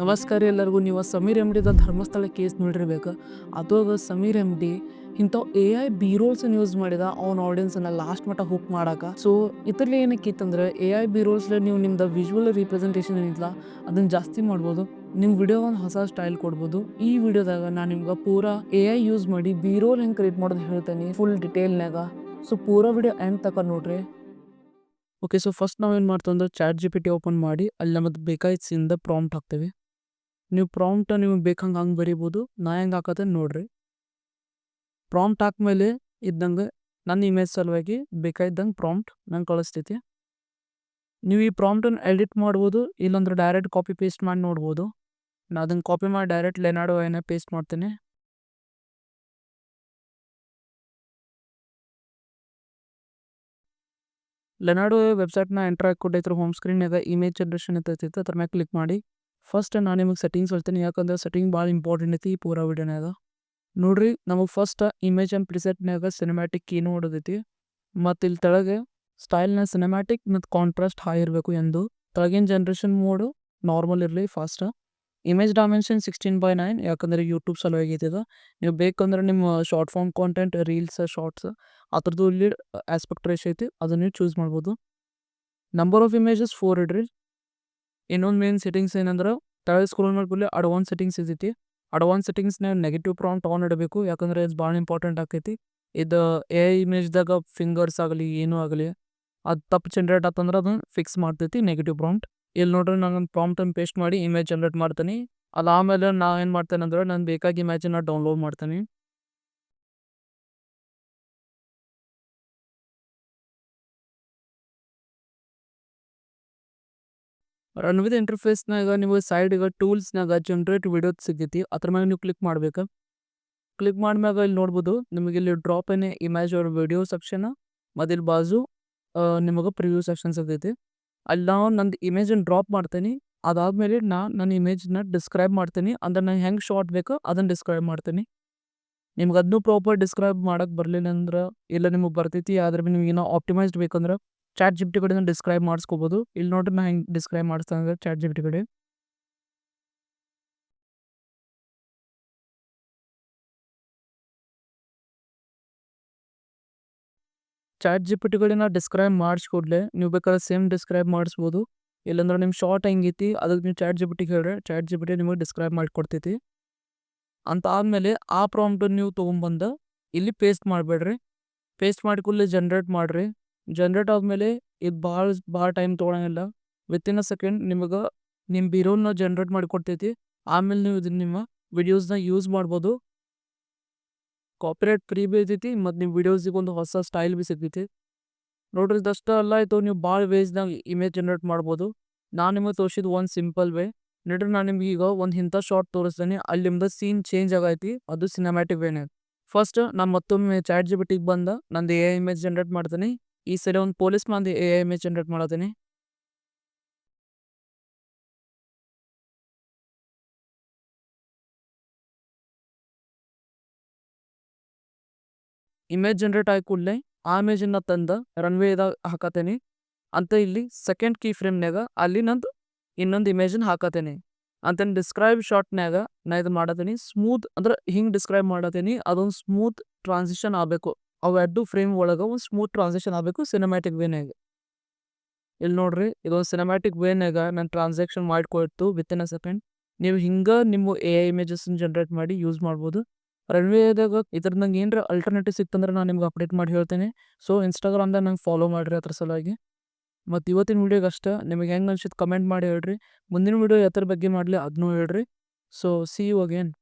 ನಮಸ್ಕಾರ ಎಲ್ಲರಿಗೂ. ನೀವು ಸಮೀರ್ ಎಮ್ಡಿದ ಧರ್ಮಸ್ಥಳ ಕೇಸ್ ನೋಡಿರ್ಬೇಕು. ಅದಾಗ ಸಮೀರ್ ಎಮ್ಡಿ ಇಂಥವು AI ಬಿ ರೋಲ್ಸನ್ನು ಯೂಸ್ ಮಾಡಿದ ಅವ್ನ ಆಡಿಯನ್ಸನ್ನು ಲಾಸ್ಟ್ ಮಟ್ಟ ಹುಕ್ ಮಾಡಾಕ. ಸೊ ಇದರಲ್ಲಿ ಏನಕ್ಕಿತ್ತಂದ್ರೆ AI ಬಿ ರೋಲ್ಸ್ಲೆ ನೀವು ನಿಮ್ದು ವಿಜುವಲ್ ರಿಪ್ರೆಸೆಂಟೇಷನ್ ಏನಿಲ್ಲ ಅದನ್ನು ಜಾಸ್ತಿ ಮಾಡ್ಬೋದು. ನಿಮ್ಮ ವಿಡಿಯೋ ಒಂದು ಹೊಸ ಸ್ಟೈಲ್ ಕೊಡ್ಬೋದು. ಈ ವಿಡಿಯೋದಾಗ ನಾನು ನಿಮ್ಗೆ ಪೂರಾ AI ಯೂಸ್ ಮಾಡಿ ಬಿ ರೋಲ್ ಹೆಂಗೆ ಕ್ರಿಯೇಟ್ ಮಾಡೋದು ಹೇಳ್ತೇನೆ ಫುಲ್ ಡಿಟೇಲ್ನಾಗ. ಸೊ ಪೂರಾ ವಿಡಿಯೋ ಎಂಡ್ ತಕ ನೋಡ್ರಿ. ಓಕೆ, ಸೊ ಫಸ್ಟ್ ನಾವೇನು ಮಾಡ್ತಂದ್ರೆ ChatGPT ಓಪನ್ ಮಾಡಿ ಅಲ್ಲಿ ನಮ್ಮದು ಬೇಕಾದ ಸೀನ್ದ ಪ್ರಾಂಪ್ಟ್ ಹಾಕ್ತೇವೆ. ನೀವು ಪ್ರಾಂಪ್ಟ್ ನಿಮಗೆ ಬೇಕಂಗೆ ಹಂಗೆ ಬರೀಬೋದು. ನಾ ಹೆಂಗೆ ಹಾಕತ್ತೆ ನೋಡ್ರಿ. ಪ್ರಾಂಪ್ಟ್ ಹಾಕ್ಮೇಲೆ ಇದ್ದಂಗೆ ನನ್ನ ಇಮೇಜ್ ಸಲುವಾಗಿ ಬೇಕಾಯ್ದಂಗೆ ಪ್ರಾಂಪ್ಟ್ ನಂಗೆ ಕಳಿಸ್ತೈತಿ. ನೀವು ಈ ಪ್ರಾಂಪ್ಟನ್ನು ಎಡಿಟ್ ಮಾಡ್ಬೋದು, ಇಲ್ಲಾಂದ್ರೆ ಡೈರೆಕ್ಟ್ ಕಾಪಿ ಪೇಸ್ಟ್ ಮಾಡಿ ನೋಡ್ಬೋದು. ನಾನು ಅದನ್ನು ಕಾಪಿ ಮಾಡಿ ಡೈರೆಕ್ಟ್ ಲೆನಾರ್ಡೋ AI ಪೇಸ್ಟ್ ಮಾಡ್ತೀನಿ. ಲೆನಾರ್ಡೋ ವೆಬ್ಸೈಟ್ನ ಎಂಟ್ರ್ ಹಾಕೊಟ್ಟೈತ್ರ ಹೋಮ್ ಸ್ಕ್ರೀನ್ಯಾಗ ಇಮೇಜ್ ಜನ್ರೇಷನ್ ಇರ್ತೈತಿ. ಅದ್ರ ಮ್ಯಾಗ ಕ್ಲಿಕ್ ಮಾಡಿ ಫಸ್ಟ್ ನಾನು ನಿಮಗೆ ಸೆಟ್ಟಿಂಗ್ಸ್ ಹೇಳ್ತೀನಿ, ಯಾಕಂದ್ರೆ ಸೆಟ್ಟಿಂಗ್ ಭಾಳ ಇಂಪಾರ್ಟೆಂಟ್ ಐತಿ ಈ ಪೂರಾ ವಿಡಿಯೋನಾಗ. ನೋಡ್ರಿ, ನಮಗೆ ಫಸ್ಟ್ ಇಮೇಜ್ ಆ್ಯಂಡ್ ಪ್ರಿಸೆಟ್ನಾಗ ಸಿನಿಮ್ಯಾಟಿಕ್ ಕೀ ನೋಡೋದೈತಿ. ಮತ್ತು ಇಲ್ಲಿ ತೆಳಗೆ ಸ್ಟೈಲ್ನ ಸಿನಿಮ್ಯಾಟಿಕ್ ಮತ್ತು ಕಾಂಟ್ರಾಸ್ಟ್ ಹೈ ಇರಬೇಕು ಎಂದು. ತೆಳಗಿನ ಜನ್ರೇಷನ್ ಮೋಡು ನಾರ್ಮಲ್ ಇರಲಿ ಫಾಸ್ಟ್. ಇಮೇಜ್ ಡೈಮೆನ್ಷನ್ 16:9, ಯಾಕಂದರೆ ಯೂಟ್ಯೂಬ್ ಸಲುವಾಗಿ ಐತಿದ. ನೀವು ಬೇಕಂದ್ರೆ ನಿಮ್ಮ short form content, reels, shorts ಆ ಥರದ್ದು ಇಲ್ಲಿ ಆಸ್ಪೆಕ್ಟ್ ರೇಷಿಯೋ ಐತಿ, ಅದನ್ನು ನೀವು ಚೂಸ್ ಮಾಡ್ಬೋದು. ನಂಬರ್ ಆಫ್ ಇಮೇಜಸ್ 4 ಇಡ್ರಿ. ಇನ್ನೊಂದು ಮೇನ್ ಸೆಟ್ಟಿಂಗ್ಸ್ ಏನಂದ್ರೆ ತೆಳಗೆ ಸ್ಕ್ರೋಲ್ ಮಾಡ್ಕೊಳ್ಳಿ ಅಡ್ವಾನ್ಸ್ ಸೆಟ್ಟಿಂಗ್ಸ್ ಇರ್ತೈತಿ. ಅಡ್ವಾನ್ಸ್ ಸೆಟ್ಟಿಂಗ್ಸ್ನಾಗ ನೆಗೆಟಿವ್ ಪ್ರಾಂಪ್ಟ್ ಆನ್ ಇಡಬೇಕು, ಯಾಕಂದರೆ ಇದು ಭಾಳ ಇಂಪಾರ್ಟೆಂಟ್ ಆಕೈತಿ. ಇದು AI ಇಮೇಜ್ದಾಗ ಫಿಂಗರ್ಸ್ ಆಗಲಿ ಏನೂ ಆಗಲಿ ಅದು ತಪ್ಪು ಜನ್ರೇಟ್ ಆತಂದ್ರೆ ಅದನ್ನು ಫಿಕ್ಸ್ ಮಾಡ್ತೈತಿ ನೆಗೆಟಿವ್ ಪ್ರಾಂಪ್ಟ್. ಇಲ್ಲಿ ನೋಡ್ರಿ, ನಾನು ಪ್ರಾಂಪ್ಟನ್ನು ಪೇಸ್ಟ್ ಮಾಡಿ ಇಮೇಜ್ ಜನ್ರೇಟ್ ಮಾಡ್ತೀನಿ. ಅದಾದಮೇಲೆ ನಾ ಏನು ಮಾಡ್ತೇನೆ ಅಂದ್ರೆ ನಾನು ಬೇಕಾಗಿ ಇಮೇಜನ್ನು ಡೌನ್ಲೋಡ್ ಮಾಡ್ತೀನಿ. ರನ್ ವಿತ್ ಇಂಟರ್ಫೇಸ್ನಾಗ ನೀವು ಸೈಡ್ಗೆ ಟೂಲ್ಸ್ನಾಗ ಜನ್ರೇಟ್ ವಿಡಿಯೋ ಸಿಗೈತಿ, ಅದ್ರ ಮ್ಯಾಗ ನೀವು ಕ್ಲಿಕ್ ಮಾಡ್ಬೇಕು. ಕ್ಲಿಕ್ ಮಾಡಿಮ್ಯಾಗ ಇಲ್ಲಿ ನೋಡ್ಬೋದು ನಿಮಗೆ ಇಲ್ಲಿ ಡ್ರಾಪ್ ಏನೇ ಇಮೇಜ್ ಅವ್ರ ವಿಡಿಯೋ ಸೆಕ್ಷನ್ ಮತ್ತು ಇಲ್ಲಿ ಬಾಜು ನಿಮಗೆ ಪ್ರಿವ್ಯೂ ಸೆಕ್ಷನ್ ಸಿಗೈತಿ. ಅಲ್ಲಿ ನಾವು ನಂದು ಇಮೇಜನ್ನು ಡ್ರಾಪ್ ಮಾಡ್ತೀನಿ. ಅದಾದಮೇಲೆ ನನ್ನ ಇಮೇಜನ್ನ ಡಿಸ್ಕ್ರೈಬ್ ಮಾಡ್ತೀನಿ. ಅಂದ್ರೆ ನಂಗೆ ಹೆಂಗೆ ಶಾರ್ಟ್ ಬೇಕೋ ಅದನ್ನು ಡಿಸ್ಕ್ರೈಬ್ ಮಾಡ್ತೀನಿ. ನಿಮ್ಗೆ ಅದನ್ನೂ ಪ್ರಾಪರ್ ಡಿಸ್ಕ್ರೈಬ್ ಮಾಡೋಕ್ಕೆ ಬರಲಿಲ್ಲ ಅಂದ್ರೆ ಇಲ್ಲ ನಿಮಗೆ ಬರ್ತೈತಿ, ಆದ್ರೆ ನಿಮ್ಗೆ ಏನೋ ಆಪ್ಟಿಮೈಸ್ಡ್ ಬೇಕಂದ್ರೆ ChatGPT ಕಡೆಯಿಂದ ಡಿಸ್ಕ್ರೈಬ್ ಮಾಡಿಸ್ಕೋಬೋದು. ಇಲ್ಲಿ ನೋಡ್ರಿ ನಾನು ಹೆಂಗೆ ಡಿಸ್ಕ್ರೈಬ್ ಮಾಡಿಸ್ತಾನೆ ಅಂದ್ರೆ ChatGPT ಕಡೆ ChatGPT ಕಡೆ ನಾ ಡಿಸ್ಕ್ರೈಬ್ ಮಾಡಿಸ್ಕೊಡ್ಲೆ ನೀವು ಬೇಕಾದ್ರೆ ಸೇಮ್ ಡಿಸ್ಕ್ರೈಬ್ ಮಾಡಿಸ್ಬೋದು. ಇಲ್ಲಾಂದ್ರೆ ನಿಮ್ಮ ಶಾರ್ಟ್ ಹೆಂಗೈತಿ ಅದಕ್ಕೆ ನೀವು ChatGPT ಹೇಳ್ರೆ ChatGPT ನಿಮಗೆ ಡಿಸ್ಕ್ರೈಬ್ ಮಾಡಿಕೊಡ್ತೈತಿ. ಅಂತ ಆದಮೇಲೆ ಆ ಪ್ರಾಂಪ್ಟನ್ನು ನೀವು ತೊಗೊಂಬಂದು ಇಲ್ಲಿ ಪೇಸ್ಟ್ ಮಾಡಬೇಡ್ರಿ. ಪೇಸ್ಟ್ ಮಾಡಿ ಕೂಡಲೇ ಜನ್ರೇಟ್ ಮಾಡಿರಿ. ಜನ್ರೇಟ್ ಆದಮೇಲೆ ಇದು ಭಾಳ ಟೈಮ್ ತೊಗೊಳಂಗಿಲ್ಲ. ವಿತಿನ್ ಅ ಸೆಕೆಂಡ್ ನಿಮಗೆ ನಿಮ್ಮ ಬಿರೋಲ್ನ ಜನ್ರೇಟ್ ಮಾಡಿ ಕೊಡ್ತೈತಿ. ಆಮೇಲೆ ನೀವು ಇದನ್ನು ನಿಮ್ಮ ವಿಡಿಯೋಸ್ನ ಯೂಸ್ ಮಾಡ್ಬೋದು. ಕಾಪಿರೈಟ್ ಫ್ರೀ ಭೀ ಐತೈತಿ ಮತ್ತು ನಿಮ್ಮ ವಿಡಿಯೋಸಿಗೆ ಒಂದು ಹೊಸ ಸ್ಟೈಲ್ ಭೀ ಸಿಗ್ತೈತಿ. ನೋಡ್ರಿ, ಇದಷ್ಟು ಅಲ್ಲ ಆಯಿತು, ನೀವು ಭಾಳ ವೇಸ್ನಾಗ ಇಮೇಜ್ ಜನ್ರೇಟ್ ಮಾಡ್ಬೋದು. ನಾನು ನಿಮಗೆ ತೋರಿಸಿದ್ದು ಒಂದು ಸಿಂಪಲ್ ವೇ. ನೋಡ್ರಿ, ನಾನು ನಿಮ್ಗೆ ಈಗ ಒಂದು ಇಂಥ ಶಾರ್ಟ್ ತೋರಿಸ್ತೀನಿ, ಅಲ್ಲಿ ನಿಮ್ದು ಸೀನ್ ಚೇಂಜ್ ಆಗೈತಿ, ಅದು ಸಿನಿಮ್ಯಾಟಿಕ್ ವೇನೇ. ಫಸ್ಟ್ ನಾನು ಮತ್ತೊಮ್ಮೆ ChatGPTಗೆ ಬಂದು ನಂದು AI ಇಮೇಜ್ ಜನ್ರೇಟ್ ಮಾಡ್ತೀನಿ. ಈ ಸರಿ ಒಂದು ಪೊಲೀಸ್ ಮಂದಿ AI ಇಮೇಜ್ ಜನ್ರೇಟ್ ಮಾಡತ್ತೀನಿ. ಇಮೇಜ್ ಜನ್ರೇಟ್ ಆಗಿ ಕೂಡಲೇ ಆ ಇಮೇಜನ್ನು ತಂದು ರನ್ವೇದಾಗ ಹಾಕತ್ತೇನೆ. ಅಂತ ಇಲ್ಲಿ ಸೆಕೆಂಡ್ ಕೀ ಫ್ರೇಮ್ನಾಗ ಅಲ್ಲಿ ನಂದು ಇನ್ನೊಂದು ಇಮೇಜನ್ನು ಹಾಕತ್ತೇನೆ. ಅಂತ ಡಿಸ್ಕ್ರೈಬ್ ಶಾರ್ಟ್ನಾಗ ನಾ ಇದು ಮಾಡತ್ತೀನಿ. ಸ್ಮೂತ್ ಅಂದ್ರೆ ಹಿಂಗೆ ಡಿಸ್ಕ್ರೈಬ್ ಮಾಡತ್ತೀನಿ, ಅದೊಂದು ಸ್ಮೂತ್ ಟ್ರಾನ್ಸಿಷನ್ ಆಗಬೇಕು. ಅವು ಎರಡು ಫ್ರೇಮ್ ಒಳಗೆ ಒಂದು ಸ್ಮೂತ್ ಟ್ರಾನ್ಸಿಷನ್ ಆಗಬೇಕು ಸಿನಿಮ್ಯಾಟಿಕ್ ವೇನಾಗ. ಇಲ್ಲಿ ನೋಡ್ರಿ, ಇದೊಂದು ಸಿನಿಮ್ಯಾಟಿಕ್ ವೇನಾಗ ನಾನು ಟ್ರಾನ್ಸಾಕ್ಷನ್ ಮಾಡಿಕೊಳ್ತು ವಿತಿನ್ ಅ ಸೆಕೆಂಡ್. ನೀವು ಹಿಂಗೆ ನಿಮ್ಮ AI ಇಮೇಜಸ್ನ ಜನ್ರೇಟ್ ಮಾಡಿ ಯೂಸ್ ಮಾಡ್ಬೋದು. ರನ್ವೇದಾಗ ಇದ್ರ ನಂಗೆ ಏನರ ಅಲ್ಟರ್ನೇಟಿವ್ ಸಿಕ್ತಂದ್ರೆ ನಾನು ನಿಮ್ಗೆ ಅಪ್ಡೇಟ್ ಮಾಡಿ ಹೇಳ್ತೇನೆ. ಸೊ ಇನ್ಸ್ಟಾಗ್ರಾಮ್ದಾಗ ನಂಗೆ ಫಾಲೋ ಮಾಡಿರಿ ಅದ್ರ ಸಲುವಾಗಿ. ಮತ್ತು ಇವತ್ತಿನ ವೀಡಿಯೋಗೆ ಅಷ್ಟೇ. ನಿಮಗೆ ಹೆಂಗೆ ಅನ್ಸಿತ್ತು ಕಮೆಂಟ್ ಮಾಡಿ ಹೇಳ್ರಿ. ಮುಂದಿನ ವೀಡಿಯೋ ಎತ್ತರ ಬಗ್ಗೆ ಮಾಡಲಿ ಅದನ್ನೂ ಹೇಳ್ರಿ. So see you again.